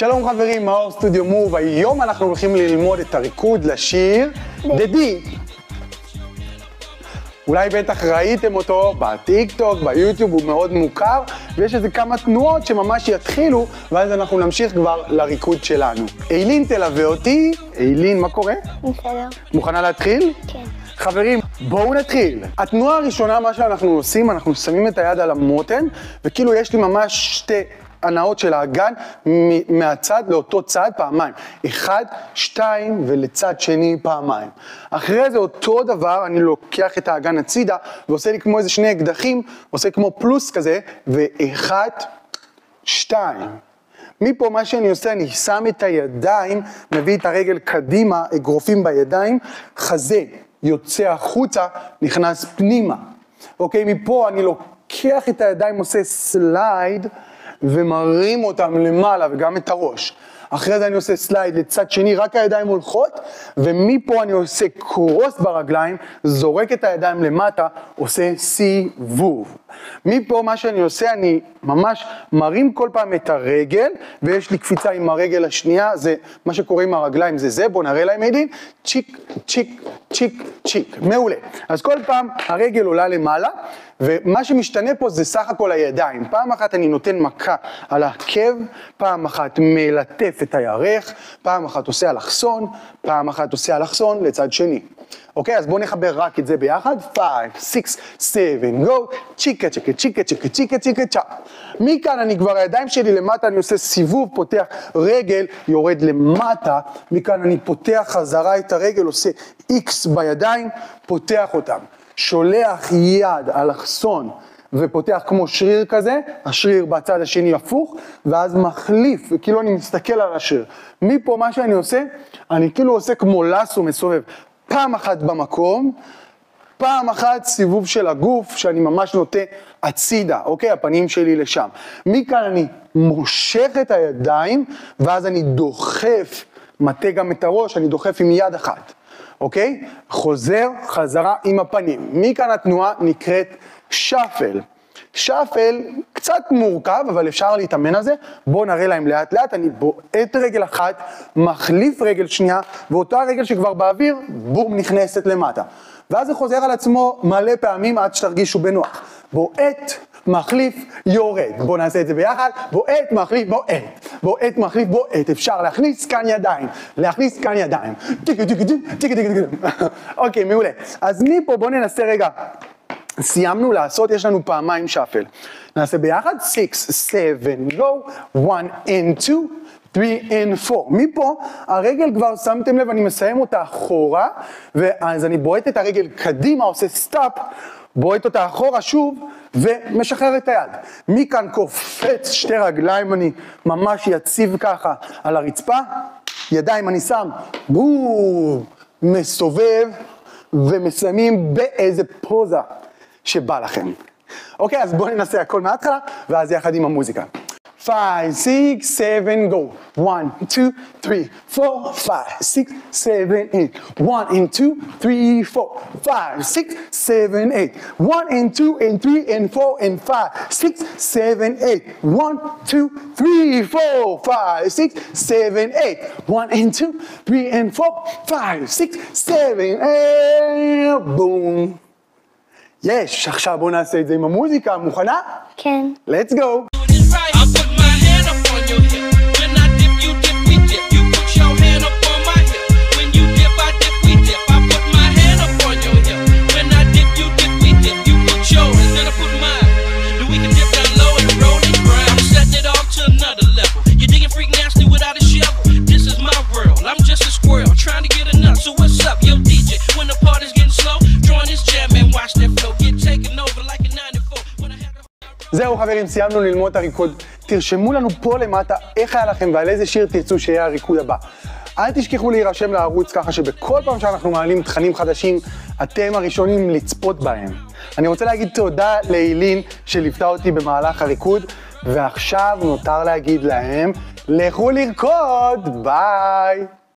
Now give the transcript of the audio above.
שלום חברים, מאור סטודיו מוב. היום אנחנו הולכים ללמוד את הריקוד לשיר דדי. אולי בטח ראיתם אותו בטיק טוק, ביוטיוב, הוא מאוד מוכר, ויש איזה כמה תנועות שממש יתחילו, ואז אנחנו נמשיך כבר לריקוד שלנו. אילין תלווה אותי. אילין, מה קורה? בסדר. מוכנה להתחיל? כן. חברים, בואו נתחיל. התנועה הראשונה, מה שאנחנו עושים, אנחנו שמים את היד על המותן, וכאילו יש לי ממש שתי הנאות של האגן מהצד לאותו צד פעמיים. 1, 2 ולצד שני פעמיים. אחרי זה אותו דבר, אני לוקח את האגן הצידה ועושה לי כמו איזה שני אקדחים, עושה כמו פלוס כזה, ו1, 2. מפה מה שאני עושה, אני שם את הידיים, מביא את הרגל קדימה, אגרופים בידיים, חזה יוצא החוצה, נכנס פנימה. אוקיי, מפה אני לוקח את הידיים, עושה סלייד, ומרים אותם למעלה וגם את הראש. אחרי זה אני עושה סלייד לצד שני, רק הידיים הולכות, ומפה אני עושה קרוס ברגליים, זורק את הידיים למטה, עושה סיבוב. מפה מה שאני עושה, אני ממש מרים כל פעם את הרגל, ויש לי קפיצה עם הרגל השנייה, זה מה שקורה עם הרגליים, זה, בוא נראה להם עדין, צ'יק, צ'יק, צ'יק, צ'יק, מעולה. אז כל פעם הרגל עולה למעלה, ומה שמשתנה פה זה סך הכל הידיים. פעם אחת אני נותן מכה על העקב, פעם אחת מלטף את הירך, פעם אחת עושה אלכסון, פעם אחת עושה אלכסון לצד שני. אוקיי, אז בואו נחבר רק את זה ביחד. 5, 6, 7, גו, צ'יקה, צ'יקה, צ'יקה, צ'יקה, צ'יקה, צ'יקה, צ'ה. מכאן אני כבר, הידיים שלי למטה, אני עושה סיבוב, פותח רגל, יורד למטה. מכאן אני פותח חזרה את הרגל, עושה X בידיים, פותח אותם. שולח יד אלכסון ופותח כמו שריר כזה, השריר בצד השני הפוך, ואז מחליף, וכאילו אני מסתכל על השריר. מפה מה שאני עושה, אני כאילו עושה כמו לסו מסובב. פעם אחת במקום, פעם אחת סיבוב של הגוף, שאני ממש נוטה הצידה, אוקיי? הפנים שלי לשם. מכאן אני מושך את הידיים, ואז אני דוחף, מטה גם את הראש, אני דוחף עם יד אחת. אוקיי? חוזר חזרה עם הפנים. מכאן התנועה נקראת שפל. שפל קצת מורכב, אבל אפשר להתאמן על זה. בואו נראה להם לאט לאט. אני בועט רגל אחת, מחליף רגל שנייה, ואותה רגל שכבר באוויר, בום, נכנסת למטה. ואז זה חוזר על עצמו מלא פעמים עד שתרגישו בנוח. בועט, מחליף, יורד. בואו נעשה את זה ביחד. בועט, מחליף, בועט. בועט, מחליף, בועט. אפשר להכניס כאן ידיים. להכניס כאן ידיים. טיקי, טיקי, טיקי, טיקי, טיקי, טיקי. אוקיי, מעולה. אז מפה בואו ננסה רגע. סיימנו לעשות, יש לנו פעמיים שפל. נעשה ביחד. 6, 7, go. 1 and 2. 3 and 4. מפה הרגל כבר שמתם לב, אני מסיים אותה אחורה, ואז אני בועט את הרגל קדימה, עושה סטאפ, בועט אותה אחורה שוב, ומשחרר את היד. מכאן קופץ שתי רגליים, אני ממש יציב ככה על הרצפה, ידיים אני שם, בום, מסובב, ומסיימים באיזה פוזה שבא לכם. אוקיי, אז בואו ננסה הכל מההתחלה, ואז יחד עם המוזיקה. 5, 6, 7, go. 1, 2, 3, 4, 5, 6, 7, 8. 1 and 2, 3, 4, 5, 6, 7, 8. 1 and 2 and 3 and 4 and 5, 6, 7, 8. 1, 2, 3, 4, 5, 6, 7, 8. 1 and 2, 3 and 4, 5, 6, 7, 8. בום. יש, עכשיו בואו נעשה את זה עם המוזיקה. מוכנה? כן. Let's go. זהו חברים, סיימנו ללמוד את הריקוד. תרשמו לנו פה למטה איך היה לכם ועל איזה שיר תרצו שיהיה הריקוד הבא. אל תשכחו להירשם לערוץ ככה שבכל פעם שאנחנו מעלים תכנים חדשים, אתם הראשונים לצפות בהם. אני רוצה להגיד תודה לאילין שליוותה אותי במהלך הריקוד, ועכשיו נותר להגיד להם, לכו לרקוד, ביי!